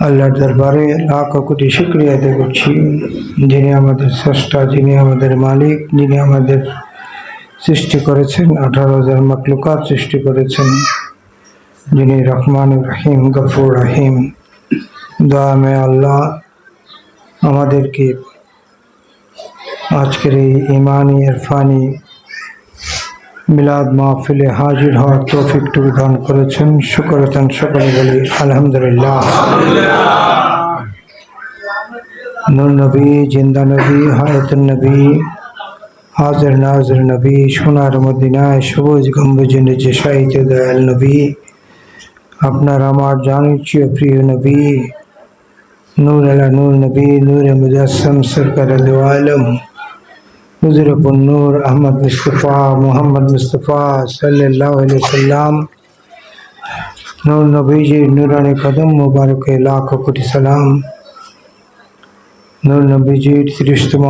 আল্লাহর দরবারে লাখ কোটি শুকরিয়া আদায় করছি, যিনি আমাদের স্রষ্টা, যিনি আমাদের মালিক, যিনি আমাদের সৃষ্টি করেছেন, 18,000 মাখলুকাত সৃষ্টি করেছেন, যিনি রহমান রহিম, গফুর রহিম। দয়াময় আল্লাহ আমাদেরকে আজকের এই ইমানি ইরফানি মিলাদ মাহফিলে হাজির হওয়ার তৌফিকটুকু দান করেছেন। শুকরাতান, সকলে বলি আলহামদুলিল্লাহ। নূর নবী, জিন্দা নবী, হায়াতুন নবী, হাজির নাজির নবী, সোনার মদিনায় সবুজ গম্বুজে নিচে শায়িত দয়াল নবী, আপনার আমার জানের চেয়ে প্রিয় নবী, নূর আলা নূর নবী, নূরে মুজাসসাম সরকার দু আলম হুজুর নূর আহমদ মুস্তফা মোহাম্মদ মুস্তফা সাল্লাল্লাহু আলাইহি সাল্লাম, নূর নবীজির নূরানি কদম মুবারকে লাখ কোটি সালাম। নূর নবীজির 30তম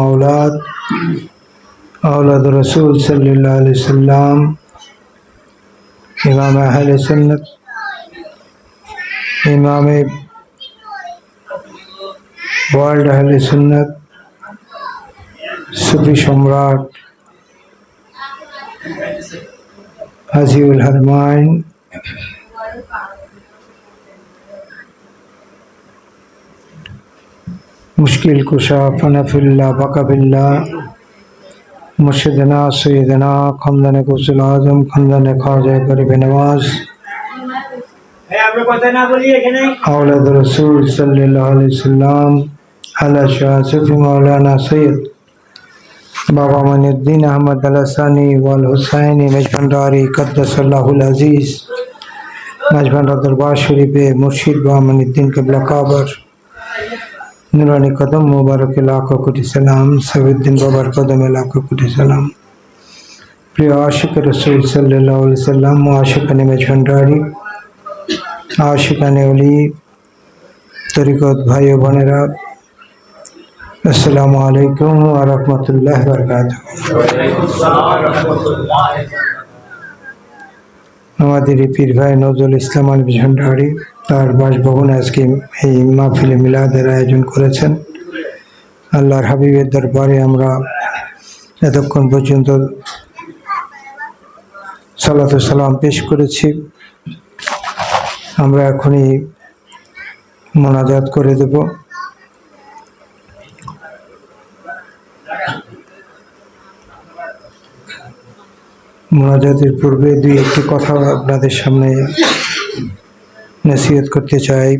औलाद रसूल सल्लल्लाहु अलैहि वसल्लम, इमाम अहले सुन्नत, इमाम वर्ल्ड अहले सुन्नत, सूफी सम्राट हजीउल हरमाइन, मुश्किल कुशा फनफिल्ला बकबिल्ला, मुर्शिदना सैयदना खमदन गौसुल आजम, खमदन ख्वाजा गरीब नवाज, औलाद रसूल सल्लल्लाहु अलैहि वसल्लम, आला शाह सूफी मौलाना सैयद बाबा मुइनुद्दीन अहमद अलसानी वल हुसैनी मजभंडारी कद्दसल्लाहुल अजीज, मजभंडा दरबार शरीफे मुर्शिद बाबा मुइनुद्दीन क़िबला काबर, नूरानी कदम मुबारक लाखों कोटि सलाम। सईदुद्दीन बाबर कदम लाखों कोटि सलाम। प्रिय आशिक रसूल सल्लल्लाहु अलैहि वसल्लम, आशिकाने मजभंडारी, आशिकाने वली, तरीक़त भाइयों बहनेरा, अस्सलामु अलैकुम व रहमतुल्लाहि व बरकातुहू। আমাদের এই পীর ভাই নজরুল ইসলাম আল মজভন্ডারি তার বাসভবনে আজকে এই মাহফিলে মিলাদের আয়োজন করেছেন। আল্লাহর হাবিবের দরবারে আমরা এতক্ষণ পর্যন্ত সালাতু সালাম পেশ করেছি। আমরা এখনই মোনাজাত করে দেব। মোনাজাতের পূর্বে দুই একটি কথা আপনাদের সামনে নসিহত করতে চাই।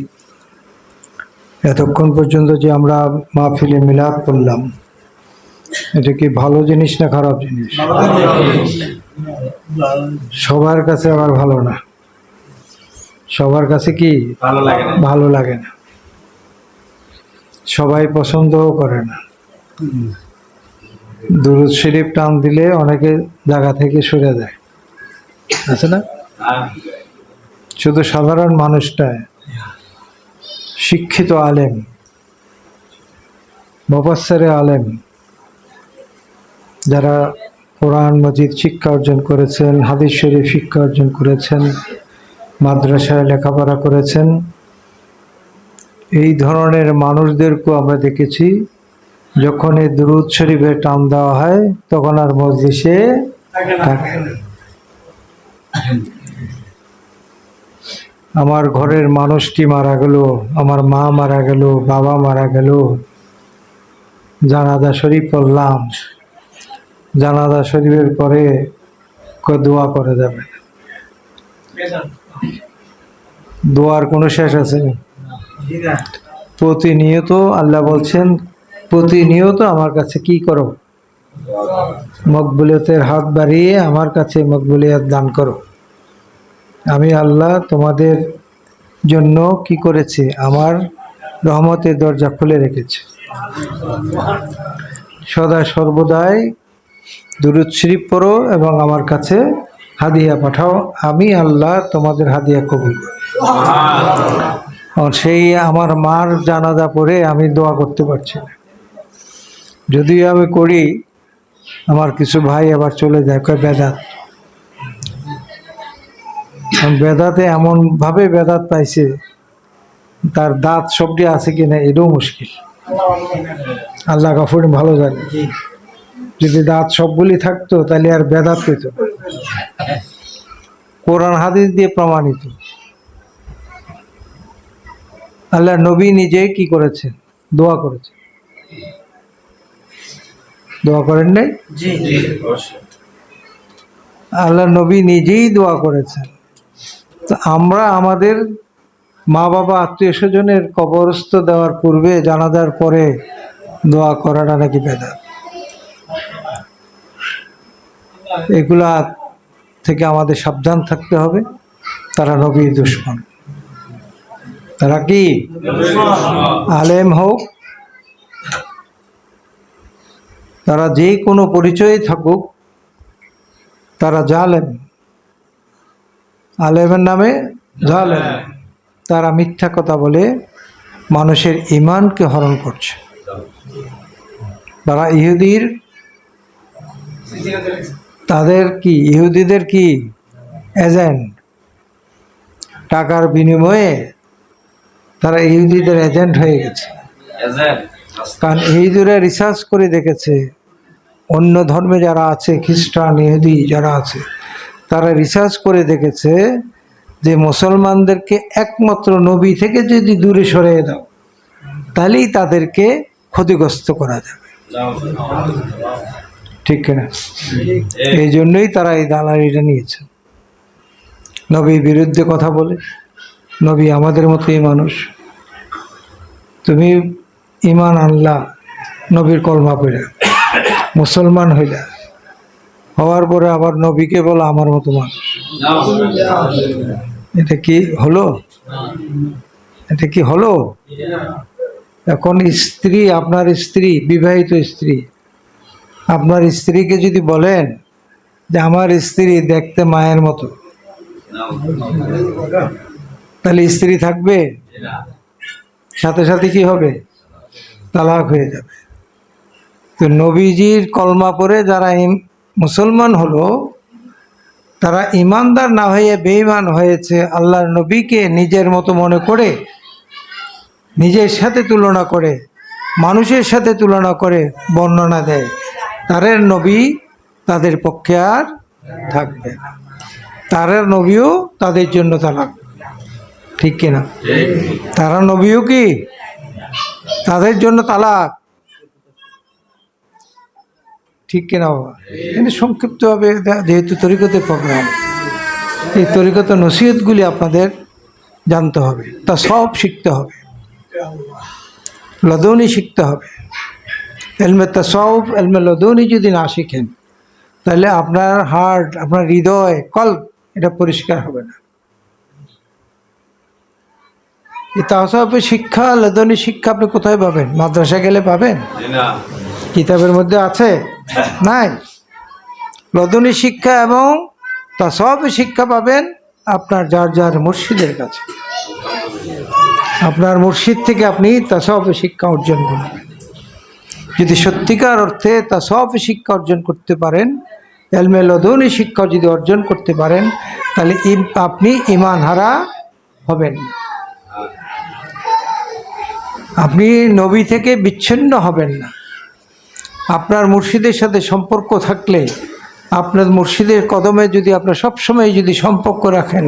এতক্ষণ পর্যন্ত যে আমরা মাহফিলে মিলাদ করলাম, এটা কি ভালো জিনিস না খারাপ জিনিস? সবার কাছে আবার ভালো না, সবার কাছে কি ভালো লাগে না, সবাই পছন্দও করে না। দুরূদ শরীফ টান দিলে অনেকে জায়গা থেকে সরে যায়, আছে না? শুধু সাধারণ মানুষটায়, শিক্ষিত আলেম, মুফাসসির আলেম, যারা কোরআন মজিদ শিক্ষা অর্জন করেছেন, হাদিস শরীফ শিক্ষা অর্জন করেছেন, মাদ্রাসায় লেখাপড়া করেছেন, এই ধরনের মানুষদেরকেও আমরা দেখেছি যখন এই দুরূদ শরীফে টান দেওয়া হয় তখন আর মজলিসে থাকে না। আমার ঘরের মানুষটি মারা গেল, আমার মা মারা গেল, বাবা মারা গেল, জানাজা শরীফ পড়লাম, জানাজা শরীফের পরে দোয়া করে যাবে। দোয়ার কোনো শেষ আছে? প্রতিনিয়ত আল্লাহ বলছেন, প্রতিনিয়ত আমার কাছে কি করো? মকবুলিয়তের হাত বাড়িয়ে আমার কাছে মকবুলিয়ত দান করো। আমি আল্লাহ তোমাদের জন্য কি করেছি? আমার রহমতের দরজা খুলে রেখেছি। সদা সর্বদাই দুরূদ শরীফ পড়ো এবং আমার কাছে হাদিয়া পাঠাও, আমি আল্লাহ তোমাদের হাদিয়া কবুল করি। সেই আমার মার জানাজা পড়ে আমি দোয়া করতে পারছি না, যদিও আমি করি, আমার কিছু ভাই আবার চলে যায়, কয় বেদাত। বেদাতে এমনভাবে বেদাত পাইছে তার দাঁত সবটি আছে কিনা এটাও মুশকিল। আল্লাহ গাফুর ভালো জানে। যদি দাঁত সবগুলি থাকতো তাহলে আর বেদাত পেত। কোরআন হাদিস দিয়ে প্রমাণিত। আল্লাহ নবী নিজে কি করেছেন? দোয়া করেছেন। দোয়া করেন নাই? আল্লাহ নবী নিজেই দোয়া করেছেন। তো আমরা আমাদের মা বাবা আত্মীয় স্বজনের কবরস্থ দেওয়ার পূর্বে, জানাজার পরে দোয়া করাটা নাকি বেদাত। এগুলা থেকে আমাদের সাবধান থাকতে হবে। তারা নবীর দুশমন। তারা কি? আলেম হোক, তারা যে কোনো পরিচয়ে থাকুক, তারা জালেম। আলেমের নামে জালেম। তারা মিথ্যা কথা বলে মানুষের ঈমানকে হরণ করছে। তারা ইহুদিদের কি এজেন্ট। টাকার বিনিময়ে তারা ইহুদিদের এজেন্ট হয়ে গেছে। কারণ ইহুদিরা রিসার্চ করে দেখেছে, অন্য ধর্মে যারা আছে, খ্রিস্টান, ইহুদি যারা আছে, তারা রিসার্চ করে দেখেছে যে মুসলমানদেরকে একমাত্র নবী থেকে যদি দূরে সরিয়ে দাও, তাহলেই তাদেরকে ক্ষতিগ্রস্ত করা যাবে। ঠিক কিনা? এই জন্যই তারা এই দালালিটা নিয়েছে। নবীর বিরুদ্ধে কথা বলে। নবী আমাদের মতোই মানুষ। তুমি ঈমান আনলা, নবীর কলমা পড়ে মুসলমান হইলা, হওয়ার পরে আবার নবীকে বলা আমার মতো মানুষ। এটা কি হলো? এটা কি হলো? এখন স্ত্রী, আপনার স্ত্রী, বিবাহিত স্ত্রী, আপনার স্ত্রীকে যদি বলেন যে আমার স্ত্রী দেখতে মায়ের মতো, তাহলে স্ত্রী থাকবে? সাথে সাথে কি হবে? তালাক হয়ে যাবে। তো নবীজির কলমা পড়ে যারা মুসলমান হলো, তারা ইমানদার না হয়ে বেঈমান হয়েছে। আল্লাহর নবীকে নিজের মতো মনে করে, নিজের সাথে তুলনা করে, মানুষের সাথে তুলনা করে বর্ণনা দেয়। তাদের নবী তাদের পক্ষে আর থাকবে না। তাদের নবীও তাদের জন্য তালাক। ঠিক কিনা? তারা নবীও কি তাদের জন্য তালাক। ঠিক কিনা বাবা? কিন্তু সংক্ষিপ্তভাবে, যেহেতু তরিকতের প্রোগ্রাম, এই তরিকত নসিহতগুলি আপনাদের জানতে হবে। তা সব শিখতে হবে, লদৌনি শিখতে হবে। এলমে তাসাউফ, এলমে লদৌনি যদি না শিখেন, তাহলে আপনার হার্ট, আপনার হৃদয়, কল্প, এটা পরিষ্কার হবে না। এই তাসাউফের শিক্ষা, লদৌনি শিক্ষা আপনি কোথায় পাবেন? মাদ্রাসা গেলে পাবেন? কিতাবের মধ্যে আছে? নাই। লদৌনি শিক্ষা এবং তাসাউফের শিক্ষা পাবেন আপনার যার যার মুর্শিদের কাছে। আপনার মুর্শিদ থেকে আপনি তাসাউফের শিক্ষা অর্জন করবেন। যদি সত্যিকার অর্থে তাসাউফের শিক্ষা অর্জন করতে পারেন, এলমে লদৌনি শিক্ষা যদি অর্জন করতে পারেন, তাহলে আপনি ঈমান হারা হবেন না। আপনি নবী থেকে বিচ্ছিন্ন হবেন না। আপনার মুর্শিদের সাথে সম্পর্ক থাকলে, আপনার মুর্শিদের কদমে যদি আপনার সবসময় যদি সম্পর্ক রাখেন,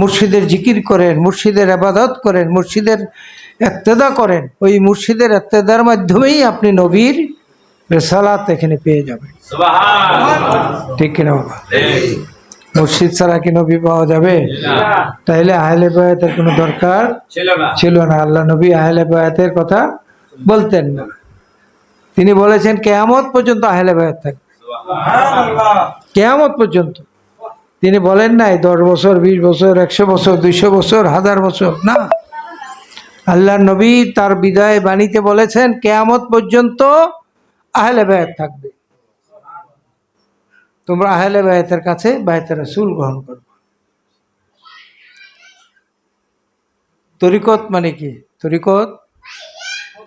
মুর্শিদের জিকির করেন, মুর্শিদের ইবাদত করেন, মুর্শিদের ইক্তেদা করেন, ওই মুর্শিদের ইক্তেদার মাধ্যমেই আপনি নবীর রিসালাত এখানে পেয়ে যাবেন। ঠিক কিনা বাবা? মুর্শিদ ছাড়া কি নবী পাওয়া যাবে? তাইলে আহলে বায়াতের কোনো দরকার ছিল না। আল্লাহ নবী আহলে বায়াতের কথা বলতেন না। তিনি বলেছেন কিয়ামত পর্যন্ত আহলে বায়াত থাকবে, কিয়ামত পর্যন্ত। তিনি বলেন নাই 10 বছর, 20 বছর, 100 বছর, 200 বছর, 1000 বছর, না। আল্লাহ নবী তার বিদায় বাণীতে বলেছেন কিয়ামত পর্যন্ত আহলে বায়াত থাকবে। তোমরা আহলে বায়াতের কাছে বায়াতে রাসূল গ্রহণ করবে। তরিকত মানে কি?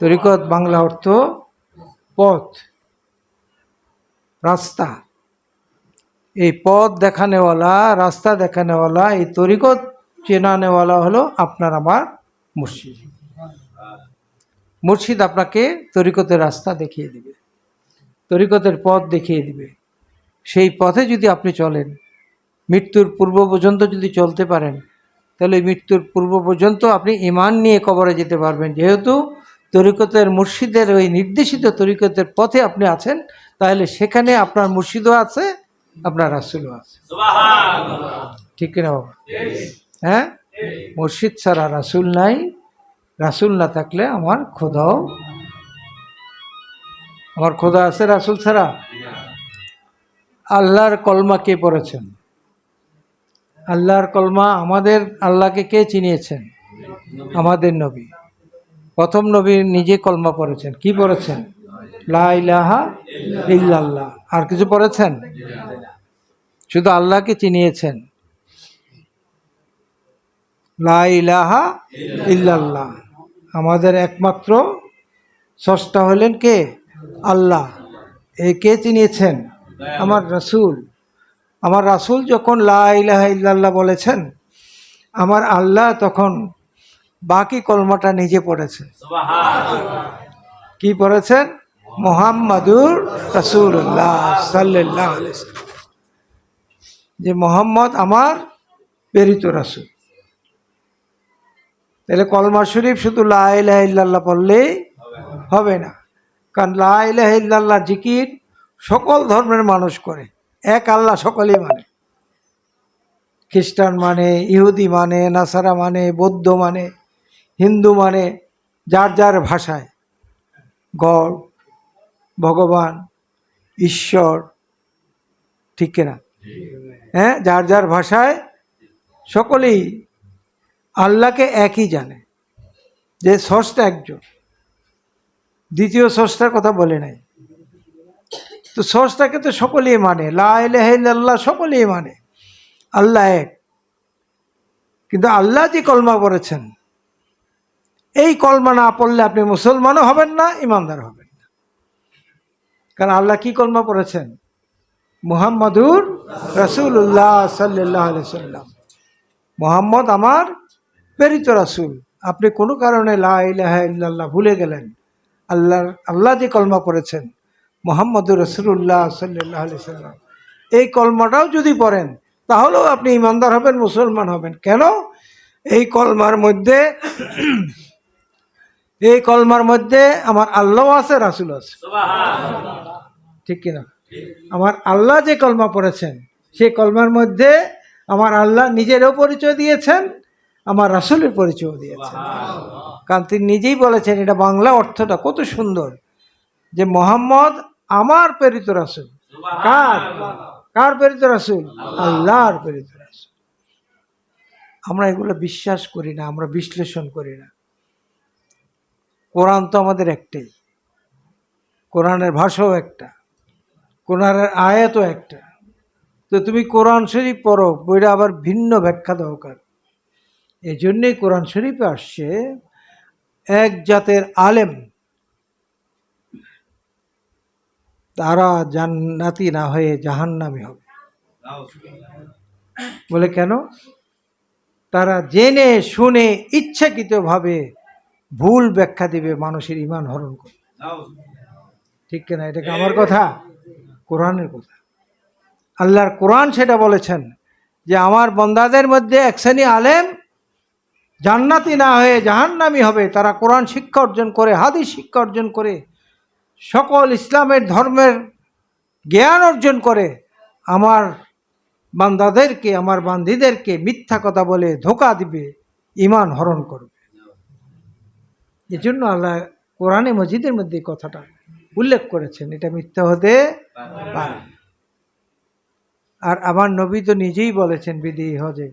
তরিকত বাংলা অর্থ পথ, রাস্তা। এই পথ দেখানেওয়ালা, রাস্তা দেখানেওয়ালা, এই তরিকত চেনানেওয়ালা হলো আপনার আমার মুর্শিদ। মুর্শিদ আপনাকে তরিকতের রাস্তা দেখিয়ে দিবে, তরিকতের পথ দেখিয়ে দিবে। সেই পথে যদি আপনি চলেন, মৃত্যুর পূর্ব পর্যন্ত যদি চলতে পারেন, তাহলে মৃত্যুর পূর্ব পর্যন্ত আপনি ঈমান নিয়ে কবরে যেতে পারবেন। যেহেতু তরিকতের মুর্শিদের ওই নির্দেশিত তরিকতের পথে আপনি আছেন, তাহলে সেখানে আপনার মুর্শিদও আছে, আপনার রাসূলও আছে। ঠিক কিনা বাবা? হ্যাঁ, মুর্শিদ ছাড়া রাসূল নাই, রাসূল না থাকলে আমার খোদাও, আমার খোদা আছে রাসূল ছাড়া? আল্লাহর কলমা কে পড়েছেন? আল্লাহর কলমা আমাদের আল্লাহকে কে চিনিয়েছেন? আমাদের নবী। প্রথম নবী নিজে কলমা পড়েছেন। কি পড়েছেন? লা ইলাহা ইল্লাল্লাহ। আর কিছু পড়েছেন? শুধু আল্লাহকে চিনিয়েছেন, লা ইলাহা ইল্লাল্লাহ। আমাদের একমাত্র স্রষ্টা হলেন কে? আল্লাহ। এই কে চিনিয়েছেন? আমার রাসূল। আমার রাসূল যখন লা ইলাহা ইল্লাল্লাহ বলেছেন, আমার আল্লাহ তখন বাকি কলমাটা নিজে পড়েছেন। কি পড়েছেন? মুহাম্মাদুর রাসূলুল্লাহ সাল্লাল্লাহু আলাইহি ওয়াসাল্লাম, যে মুহাম্মদ আমার প্রেরিত রাসূল। তাহলে কলমা শরীফ শুধু লা ইলাহা ইল্লাল্লাহ পড়লেই হবে না, কারণ লা ইলাহা ইল্লাল্লাহ জিকির সকল ধর্মের মানুষ করে, এক আল্লাহ সকলেই মানে। খ্রিস্টান মানে, ইহুদি মানে, নাসারা মানে, বৌদ্ধ মানে, হিন্দু মানে, যার যার ভাষায় গড, ভগবান, ঈশ্বর, ঠিক কিনা? হ্যাঁ, যার যার ভাষায় সকলেই আল্লাহকে একই জানে, যে স্রষ্টা একজন, দ্বিতীয় স্রষ্টার কথা বলে নাই। তো স্রষ্টাকে তো সকলেই মানে, লা ইলাহা ইল্লাল্লাহ সকলেই মানে, আল্লাহ এক। কিন্তু আল্লাহ যে কলমা পড়েছেন, এই কলমা না পড়লে আপনি মুসলমানও হবেন না, ইমানদার হবেন না। কারণ আল্লাহ কি কলমা পড়েছেন? মুহাম্মাদুর রাসূলুল্লাহ সাল্লাল্লাহু আলাইহি ওয়াসাল্লাম, মুহাম্মদ আমার প্রেরিত রাসূল। আপনি কোনো কারণে লা ইলাহা ইল্লাল্লাহ ভুলে গেলেন, আল্লাহ যে কলমা পড়েছেন মুহাম্মাদুর রাসূলুল্লাহ সাল্লাল্লাহু আলাইহি ওয়াসাল্লাম, এই কলমাটাও যদি পড়েন, তাহলেও আপনি ইমানদার হবেন, মুসলমান হবেন। কেন? এই কলমার মধ্যে এই কলমার মধ্যে আমার আল্লাহ আছে, রাসূল আছে। ঠিক কিনা? আমার আল্লাহ যে কলমা পড়েছেন, সেই কলমার মধ্যে আমার আল্লাহ নিজেরও পরিচয় দিয়েছেন, আমার রাসূলের পরিচয় দিয়েছেন। কারণ তিনি নিজেই বলেছেন, এটা বাংলা অর্থটা কত সুন্দর, যে মুহাম্মদ আমার প্রেরিত রাসূল। কার? কার প্রেরিত রাসূল? আল্লাহর প্রেরিত রাসূল। আমরা এগুলো বিশ্বাস করি না, আমরা বিশ্লেষণ করি না। কোরআন তো আমাদের একটাই, কোরআনের ভাষাও একটা, কোরআনের আয়াতও একটা। তো তুমি কোরআন শরীফ পড়ো, বইটা আবার ভিন্ন ব্যাখ্যা দরকার। এই জন্যেই কোরআন শরীফে আসছে, এক জাতের আলেম তারা জান্নাতি না হয়ে জাহান্নামী হবে। বলে কেন? তারা জেনে শুনে ইচ্ছাকৃতভাবে ভুল ব্যাখ্যা দিবে, মানুষের ঈমান হরণ করবে। ঠিক কিনা? এটা কি আমার কথা? কোরআনের কথা। আল্লাহর কোরআন সেটা বলেছেন, যে আমার বান্দাদের মধ্যে এক শ্রেণী আলেম জান্নাতি না হয়ে জাহান্নামী হবে। তারা কোরআন শিক্ষা অর্জন করে, হাদিস শিক্ষা অর্জন করে, সকল ইসলামের ধর্মের জ্ঞান অর্জন করে, আমার বান্দাদেরকে, আমার বান্দীদেরকে মিথ্যা কথা বলে ধোঁকা দিবে, ঈমান হরণ করবে। এজন্য আল্লাহ কোরআনে মজিদের মধ্যে কথাটা উল্লেখ করেছেন, এটা মিথ্যা হতে পারে। আর আমার নবী তো নিজেই বলেছেন বিদায়ী হজে,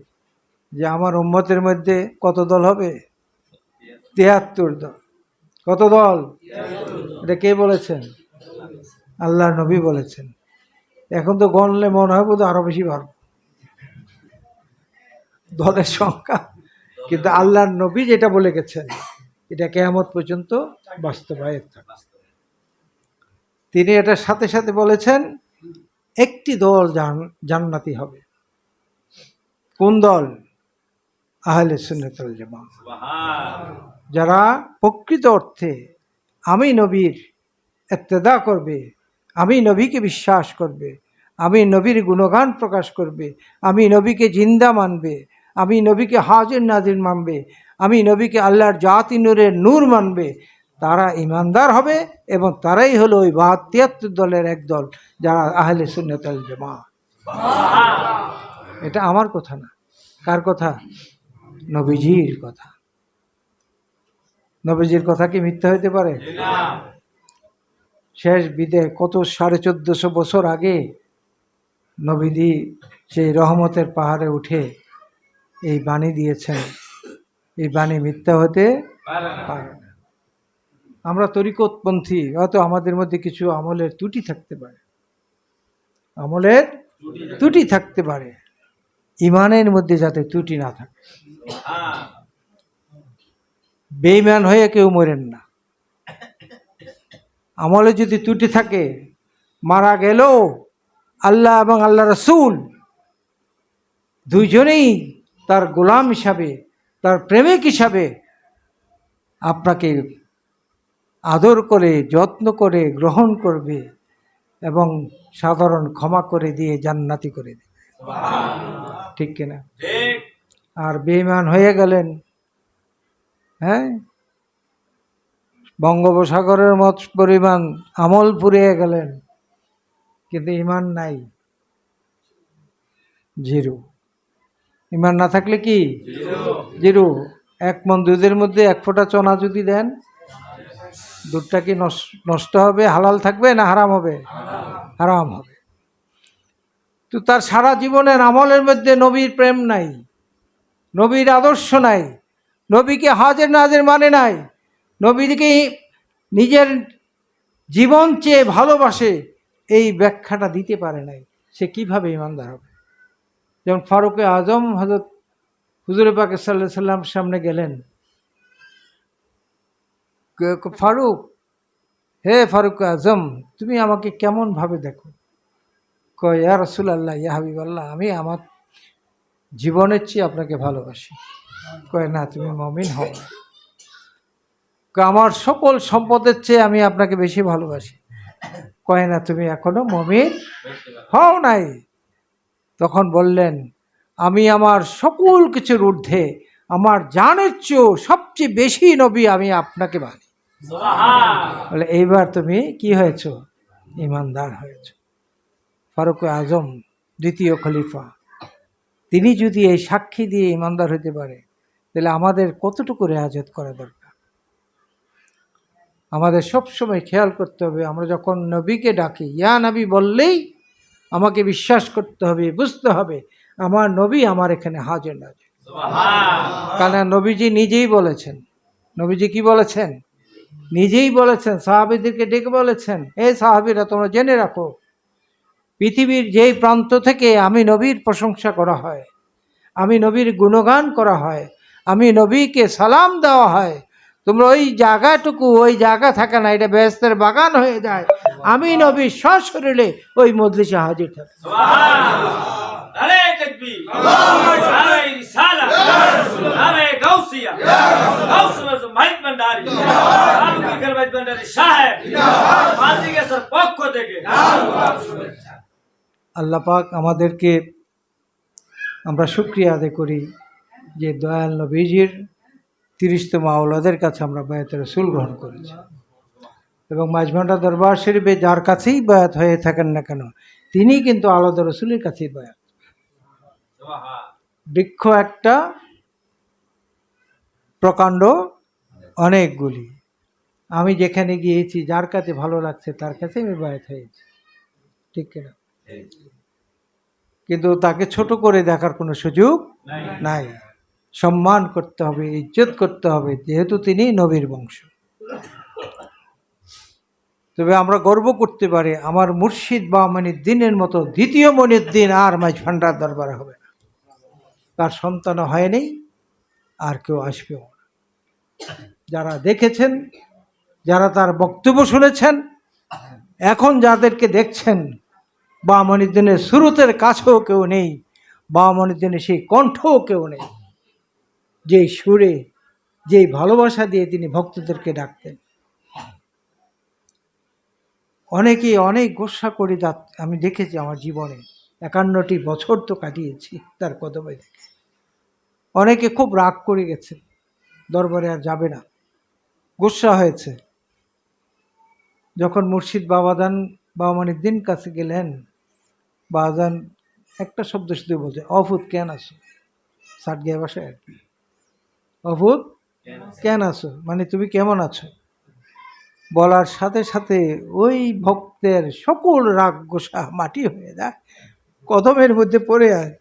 যে আমার উম্মতের মধ্যে কত দল হবে? ৭৩ দল। কত দল? এটা কে বলেছেন? আল্লাহ নবী বলেছেন। এখন তো গণলে মনে হয় বোধ আরো বেশি বাড়বে দলের সংখ্যা, কিন্তু আল্লাহর নবী যেটা বলে গেছেন, এটা কিয়ামত পর্যন্ত বাস্তবায়িত থাকবে। তিনি এটার সাথে সাথে বলেছেন, একটি দল জান্নাতি হবে। কোন দল? আহলে সুন্নাত ওয়াল জামাত, যারা প্রকৃত অর্থে আমি নবীর ইত্তেদা করবে, আমি নবীকে বিশ্বাস করবে, আমি নবীর গুণগান প্রকাশ করবে, আমি নবীকে জিন্দা মানবে, আমি নবীকে হাজির নাজির মানবে, আমি নবীকে আল্লাহর জাতি নূরের নূর মানবে, তারা ঈমানদার হবে এবং তারাই হলো ওই ৭২ দলের এক দল, যারা আহলে সুন্নাত ওয়াল জামাত। এটা আমার কথা না, কার কথা? নবীজির কথা। নবীজির কথা কি মিথ্যা হইতে পারে? শেষ বিদায় কত ১৪৫০ বছর আগে নবীজি সেই রহমতের পাহাড়ে উঠে এই বাণী দিয়েছেন, এই বাণী মিথ্যা হতে পারে না। আমরা তরিকতপন্থী, হয়তো আমাদের মধ্যে কিছু আমলের ত্রুটি থাকতে পারে, আমলের ত্রুটি থাকতে পারে, ইমানের মধ্যে যাতে ত্রুটি না থাকে। বেঈমান হয়ে কেউ মরেন না। আমলে যদি ত্রুটি থাকে, মারা গেলেও আল্লাহ এবং আল্লাহ রসুল দুইজনেই তার গোলাম হিসাবে, তার প্রেমিক হিসাবে আপনাকে আদর করে, যত্ন করে গ্রহণ করবে এবং সাধারণ ক্ষমা করে দিয়ে জান্নাতি করে দেবে। ঠিক কিনা? আর বেঈমান হয়ে গেলেন, হ্যাঁ, বঙ্গোপসাগরের মত পরিমাণ আমল পুড়িয়ে গেলেন, কিন্তু ঈমান নাই, জিরো। ঈমান না থাকলে কি জিরো। ১ মণ দুধের মধ্যে ১ ফোঁটা চনা যদি দেন, দুধটা কি নষ্ট হবে? হালাল থাকবে না হারাম হবে? হারাম হবে। তো তার সারা জীবনের আমলের মধ্যে নবীর প্রেম নাই, নবীর আদর্শ নাই, নবীকে হাজির নাজির মানে নাই, নবীকে নিজের জীবন চেয়ে ভালোবাসে, এই ব্যাখ্যাটা দিতে পারে নাই, সে কিভাবে ঈমানদার হবে? যেমন ফারুক আজম হযরত হুজুর পাক সাল্লাল্লাহু আলাইহি সাল্লাম সামনে গেলেন, ফারুক, হে ফারুক আজম, তুমি আমাকে কেমন ভাবে দেখো? কয়, ইয়া রাসূলুল্লাহ, ইয়া হাবিবাল্লাহ, আমি আমার জীবনের চেয়ে আপনাকে ভালোবাসি। কয়, না, তুমি মুমিন হও। আমার সকল সম্পদের চেয়ে আমি আপনাকে বেশি ভালোবাসি। কয়, না, তুমি এখনো মুমিন হও নাই। তখন বললেন, আমি আমার সকল কিছুর ঊর্ধ্বে, আমার জানের চেয়েও সবচেয়ে বেশি নবী আমি আপনাকে মানি। বলে, এইবার তুমি কি হয়েছ? ঈমানদার হয়েছ। ফারুক আজম দ্বিতীয় খলিফা, তিনি যদি এই সাক্ষী দিয়ে ঈমানদার হতে পারে, তাহলে আমাদের কতটুকু রেয়াজত করা দরকার? আমাদের সবসময় খেয়াল করতে হবে, আমরা যখন নবীকে ডাকি, ইয়া নবী বললেই আমাকে বিশ্বাস করতে হবে, বুঝতে হবে আমার নবী আমার এখানে হাজির নাজির। কারণ নবীজি নিজেই বলেছেন, নবীজি কি বলেছেন? নিজেই বলেছেন, সাহাবীদেরকে ডেকে বলেছেন, এই সাহাবীরা, তোমরা জেনে রাখো, পৃথিবীর যেই প্রান্ত থেকে আমি নবীর প্রশংসা করা হয়, আমি নবীর গুণগান করা হয়, আমি নবীকে সালাম দেওয়া হয়, তোমরা ওই জায়গাটুকু, ওই জায়গা থাকে না, এটা বেহেশতের বাগান হয়ে যায়। আমি নবী সশরীরে ওই মজলিসে হাজির থাকি। আল্লাহ পাক আমাদেরকে, আমরা শুকরিয়া আদায় করি যে দয়াল নবীজির ৩০তম আওলাদের কাছে আমরা বায়াতে রাসূল গ্রহণ করেছি, এবং মাঝভান্ডা দরবার শরীফে যার কাছেই বায়াত হয়ে থাকেন না কেন, তিনি কিন্তু আওলাদ রাসূলের কাছেই বায়াত। বৃক্ষ একটা, প্রকাণ্ড অনেকগুলি। আমি যেখানে গিয়েছি, যার কাছে ভালো লাগছে তার কাছে আমি বায়াত হয়েছি, ঠিক কিনা? কিন্তু তাকে ছোট করে দেখার কোনো সুযোগ নাই। সম্মান করতে হবে, ইজ্জত করতে হবে, যেহেতু তিনি নবীর বংশ। তবে আমরা গর্ব করতে পারি, আমার মুর্শিদ বা মনিউদ্দিনের মতো দ্বিতীয় মনিউদ্দিন আর মাঝভান্ডার দরবারে হবে না। তার সন্তানও হয়নি, আর কেউ আসবেও না। যারা দেখেছেন, যারা তার বক্তব্য শুনেছেন, এখন যাদেরকে দেখছেন, বা মনিউদ্দিনের সুরতের কাছেও কেউ নেই, বা মনিউদ্দিনের সেই কণ্ঠও কেউ নেই। যেই সুরে, যেই ভালোবাসা দিয়ে তিনি ভক্তদেরকে ডাকতেন। অনেকেই অনেক গোসা করে আমি দেখেছি আমার জীবনে, 51টি বছর তো কাটিয়েছি তার কদমে দেখে। অনেকে খুব রাগ করে গেছে, দরবারে আর যাবে না, গোসা হয়েছে। যখন মুর্শিদ বাবা মানিদ্দিন কাছে গেলেন, বাজান একটা শব্দ শুধু বলছে, অভূত কেন আছো, সাট গিয়ে বসে আর কি, অভূত কেন আছো, মানে তুমি কেমন আছো। বলার সাথে সাথে ওই ভক্তের সকল রাগ গোসা মাটি হয়ে যায়, কদমের মধ্যে পড়ে যায়,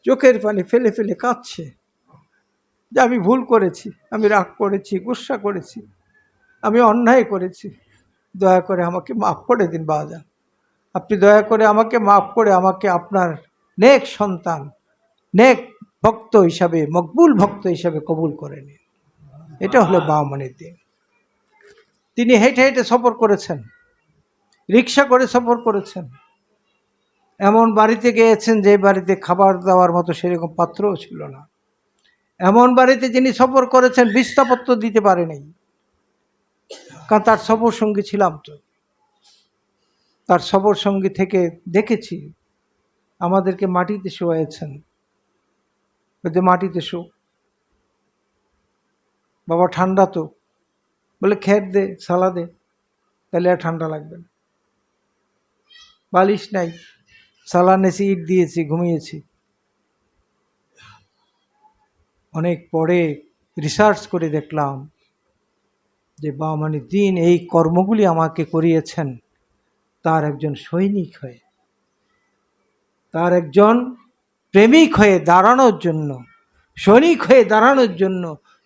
চোখের পানি ফেলে ফেলে কাঁদছে যে আমি ভুল করেছি, আমি রাগ করেছি, গোসা করেছি, আমি অন্যায় করেছি, দয়া করে আমাকে মাফ করে দিন বাজান, আপনি দয়া করে আমাকে মাফ করে আমাকে আপনার নেক সন্তান, নেক ভক্ত হিসাবে, মকবুল ভক্ত হিসাবে কবুল করে নিন। এটা হলো বাবা মানিদ্দিন। তিনি হেঁটে হেঁটে সফর করেছেন, রিক্সা করে সফর করেছেন, এমন বাড়িতে গিয়েছেন যে বাড়িতে খাবার দেওয়ার মতো সেরকম পাত্রও ছিল না। এমন বাড়িতে যিনি সফর করেছেন বিস্তাপত্র দিতে পারেনি, কারণ তার সফর সঙ্গী ছিলাম তো। তার সফর সঙ্গী থেকে দেখেছি আমাদেরকে মাটিতে শোয়াইছেন, বলতে মাটিতে শো বাবা, ঠান্ডা তো, বলে খের দে, সালা দে, তাহলে আর ঠান্ডা লাগবে না। বালিশ নাই, সালা নেছি, ইট দিয়েছি, ঘুমিয়েছি। অনেক পরে রিসার্চ করে দেখলাম যে বাবা মানিদ্দিন এই কর্মগুলি আমাকে করিয়েছেন তার একজন সৈনিক হয়ে, তার একজন প্রেমিক হয়ে দাঁড়ানোর জন্য, সৈনিক হয়ে দাঁড়ানোর জন্য,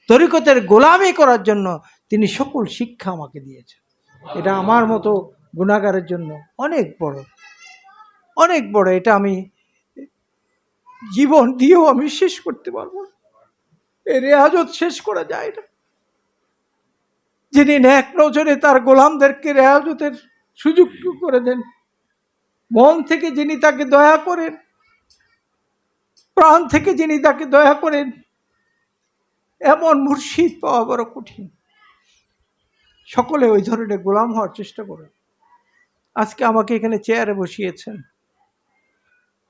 তরিকতের গোলামি করার জন্য তিনি সকল শিক্ষা আমাকে দিয়েছেন। এটা আমার মতো গুনাহগারের জন্য অনেক বড়, অনেক বড়। এটা আমি জীবন দিয়েও আমি শেষ করতে পারবো না, এই রেয়াজত শেষ করা যায় না। যিনি নেক নজরে তার গোলামদেরকে রেয়াজতের সুযোগ করে দেন, মন থেকে যিনি তাকে দয়া করেন, প্রাণ থেকে যিনি তাকে দয়া করেন, এমন মুর্শিদ পাওয়া বড় কঠিন। সকলে ওই ধরনের গোলাম হওয়ার চেষ্টা করেন। আজকে আমাকে এখানে চেয়ারে বসিয়েছেন,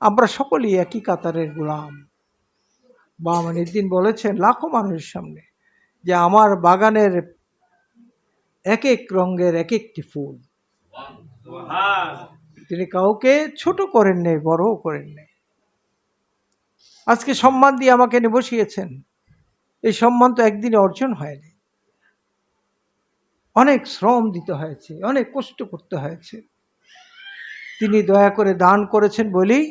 আমরা সকলেই একই কাতারের গোলাম। বাবা মানিদ্দিন বলেছেন লাখো মানুষের সামনে যে আমার বাগানের এক এক রঙের এক একটি ফুল। তিনি কাউকে ছোট করেন নেই, বড়ও করেন নেই। আজকে সম্মান দিয়ে আমাকে এনে বসিয়েছেন, এই সম্মান তো একদিনে অর্জন হয়নি, অনেক শ্রম দিতে হয়েছে, অনেক কষ্ট করতে হয়েছে। তিনি দয়া করে দান করেছেন বলেই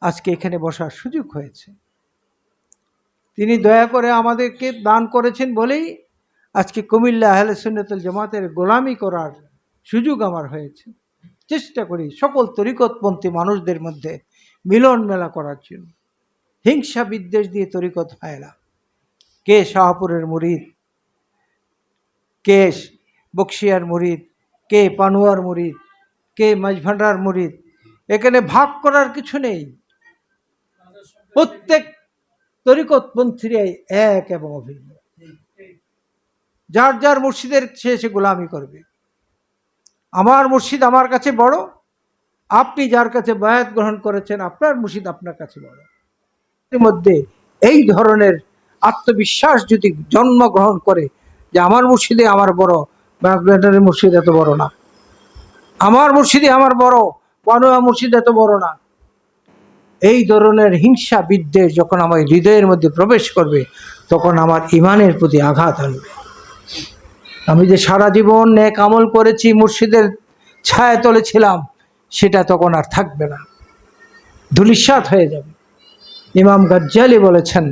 আজকে এখানে বসার সুযোগ হয়েছে। তিনি দয়া করে আমাদেরকে দান করেছেন বলেই আজকে কুমিল্লা আহলে সুন্নাতুল জামাতের গোলামি করার সুযোগ আমার হয়েছে। চেষ্টা করি সকল তরিকতপন্থী মানুষদের মধ্যে মিলন মেলা করার জন্য। হিংসা বিদ্বেষ দিয়ে তরিকত হয় না। কে শাহপুরের মুরিদ, কে বক্সিয়ার মুরিদ, কে পানুয়ার মুরিদ, কে মাঝভান্ডার মুরিদ, এখানে ভাগ করার কিছু নেই। প্রত্যেক তরিকতপন্থীরাই এক এবং অভিন্ন। যার যার মুর্শিদের সে গোলামি করবে। আমার মুর্শিদ আমার কাছে বড়, আপনি যার কাছে বায়াত গ্রহণ করেছেন আপনার মুর্শিদ আপনার কাছে বড়। এর মধ্যে এই ধরনের আত্মবিশ্বাস যদি জন্মগ্রহণ করে যে আমার মুর্শিদে আমার বড়, বাগদাদের মুর্শিদ এত বড় না, আমার মুর্শিদে আমার বড়, পানুয়া মুর্শিদ এত বড় না, এই ধরনের হিংসা বিদ্বেষ যখন আমার হৃদয়ের মধ্যে প্রবেশ করবে তখন আমার ইমানের প্রতি আঘাত আনবে। আমি যে সারা জীবন নেক আমল করেছি, মুর্শিদের ছায়া তলে ছিলাম, সেটা তখন আর থাকবে না, ধূলিসাৎ হয়ে যাবে। ইমাম গাজ্জালি বলেছেন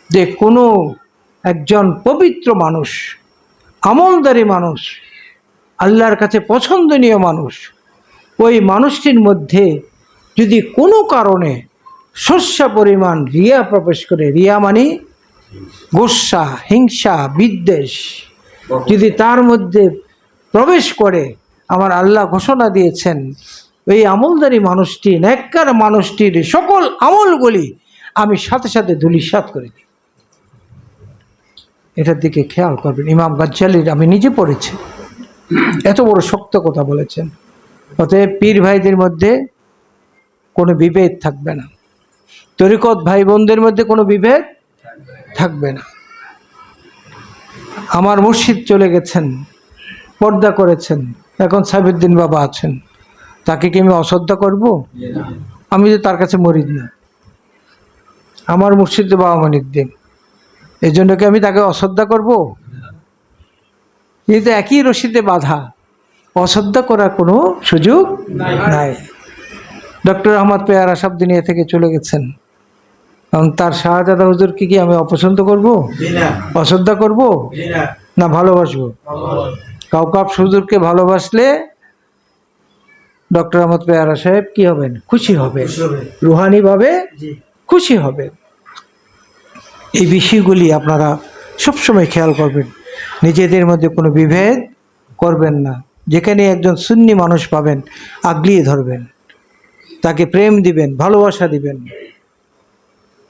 যে কোনো একজন পবিত্র মানুষ, আমলদারি মানুষ, আল্লাহর কাছে পছন্দনীয় মানুষ, ওই মানুষটির মধ্যে যদি কোনো কারণে শস্য পরিমাণ রিয়া প্রবেশ করে, রিয়া মানে গোসা, হিংসা, বিদ্বেষ যদি তার মধ্যে প্রবেশ করে, আমার আল্লাহ ঘোষণা দিয়েছেন ওই আমলদারি মানুষটি, নেককার মানুষটির সকল আমলগুলি আমি সাথে সাথে ধূলিসাৎ করে দিই। এটার দিকে খেয়াল করবেন। ইমাম গাজ্জালির আমি নিজে পড়েছি, এত বড় শক্ত কথা বলেছেন। অতএব পীর ভাইদের মধ্যে কোনো বিভেদ থাকবে না, তরিকত ভাই বোনদের মধ্যে কোনো বিভেদ থাকবে না। আমার মুর্শিদ চলে গেছেন, পর্দা করেছেন, এখন সাইফুদ্দিন বাবা আছেন, তাকে কি আমি অশ্রদ্ধা করব? আমি যে তার কাছে মরিদ না, আমার মুর্শিদ বাবা মনিউদ্দিন, এই জন্য কি আমি তাকে অশ্রদ্ধা করব? কিন্তু একই রশিদে বাঁধা, অশ্রদ্ধা করার কোনো সুযোগ নাই। ডক্টর আহমদ পেয়ারা সব দুনিয়া থেকে চলে গেছেন, কারণ তার শাহজাদা হুজুরকে কি আমি অপছন্দ করব, অশ্রদ্ধা করব না ভালোবাসবো? কাউকাব হুজুরকে ভালোবাসলে ডক্টর আহমদ পেয়ারা সাহেব কি হবেন? খুশি হবেন, রুহানি ভাবে খুশি হবেন। এই বিষয়গুলি আপনারা সবসময় খেয়াল করবেন, নিজেদের মধ্যে কোনো বিভেদ করবেন না। যেখানে একজন সুন্নি মানুষ পাবেন, আগলিয়ে ধরবেন, তাকে প্রেম দিবেন, ভালোবাসা দিবেন,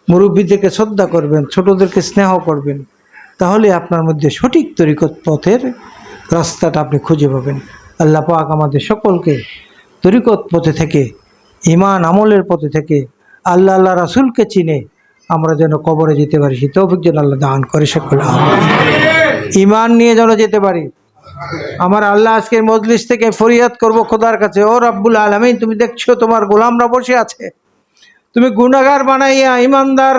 মুরব্বীদেরকে শ্রদ্ধা করবেন, ছোটদেরকে স্নেহ করবেন, তাহলে আপনার মধ্যে সঠিক তরিকত পথের রাস্তাটা আপনি খুঁজে পাবেন। আল্লাহ পাক আমাদের সকলকে তরিকত পথে থেকে, ঈমান আমলের পথে থেকে, আল্লাহ আল্লাহ রাসূলকে চিনে আমরা যেন কবরে যেতে পারি, সে তৌফিক যেন আল্লাহ দান করে সকলে। ঈমান নিয়ে যেন যেতে পারি। আমার আল্লাহ আজকের মজলিস থেকে ফরিয়াদ করব খোদার কাছে, ও রাব্বুল আলামিন, তুমি দেখছো তোমার গোলামরা বসে আছে, তুমি গুনাহগার বানাইয়া ইমানদার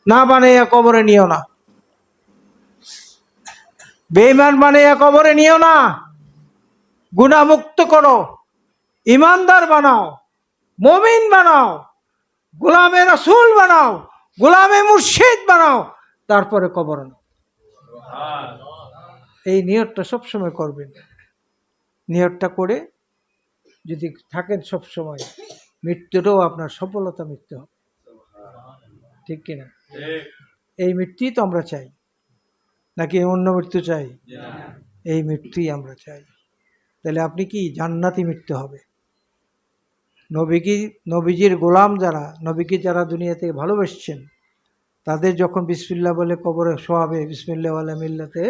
না বানাইয়া কবরে নিও না, বেঈমান বানাইয়া কবরে নিও না, গুনাহ মুক্ত করো, ইমানদার বানাও, মুমিন বানাও, গোলামে রাসূল বানাও, গোলামে মুর্শিদ বানাও, তারপরে কবরে নাও। এই নিয়তটা সবসময় করবেন। নিয়তটা করে যদি থাকেন সবসময়, মৃত্যুটাও আপনার সফলতা মৃত্যু হবে, ঠিক কিনা? এই মৃত্যুই তো আমরা চাই, নাকি অন্য মৃত্যু চাই? এই মৃত্যুই আমরা চাই। তাহলে আপনি কি জান্নাতি মৃত্যু হবে। নবীজির গোলাম যারা, নবীকে যারা দুনিয়া থেকে ভালোবেসেছেন, তাদের যখন বিসমিল্লাহ বলে কবরে শোয়াবে, বিসমিল্লাহ ওয়ালা মিল্লাতে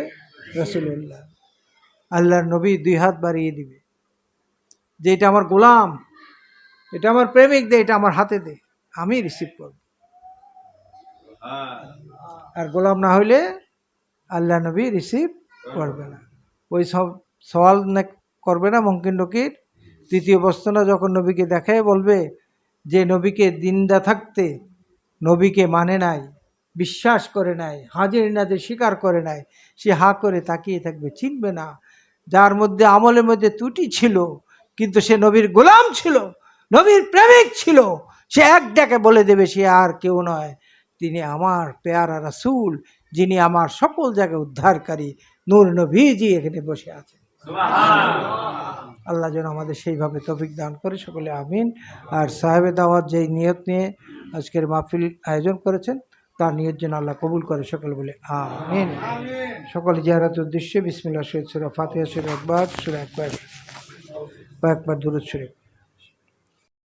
রাসূলুল্লাহ, আল্লাহর নবী 2 হাত বাড়িয়ে দিবে যে এটা আমার গোলাম, এটা আমার প্রেমিক, দে, এটা আমার হাতে দে, আমি রিসিভ করব। আর গোলাম না হইলে আল্লাহ নবী রিসিভ করবে না। ওই সব সওয়াল করবে না মুনকির নকির। তৃতীয় বস্তনা যখন নবীকে দেখায় বলবে যে নবীকে জিন্দা থাকতে নবীকে মানে নাই, বিশ্বাস করে নাই, হাজির নাজির স্বীকার করে নাই, সে হা করে তাকিয়ে থাকবে, চিনবে না। যার মধ্যে আমলের মধ্যে ত্রুটি ছিল, কিন্তু সে নবীর গোলাম ছিল, নবীর প্রেমিক ছিল, সে এক ডাকে বলে দেবে সে আর কেউ নয়, তিনি আমার পেয়ারা রাসূল, যিনি আমার সকল জায়গায় উদ্ধারকারী নূর নবীজি এখানে বসে আছেন। আল্লাহ যেন আমাদের সেইভাবে তৌফিক দান করে সকলে, আমিন। আর সাহেবে দাওয়াত যেই নিয়ত নিয়ে আজকের মাহফিল আয়োজন করেছেন, তার নিয়ত যেন আল্লাহ কবুল করে সকলে বলে আমিন। সকলে জিয়ারতের উদ্দেশ্যে বিসমিল্লাহ শরীফ, সূরা ফাতিহা শরীফ একবার, সূরা একবার, কয়েকবার দুরূদ শরীফ।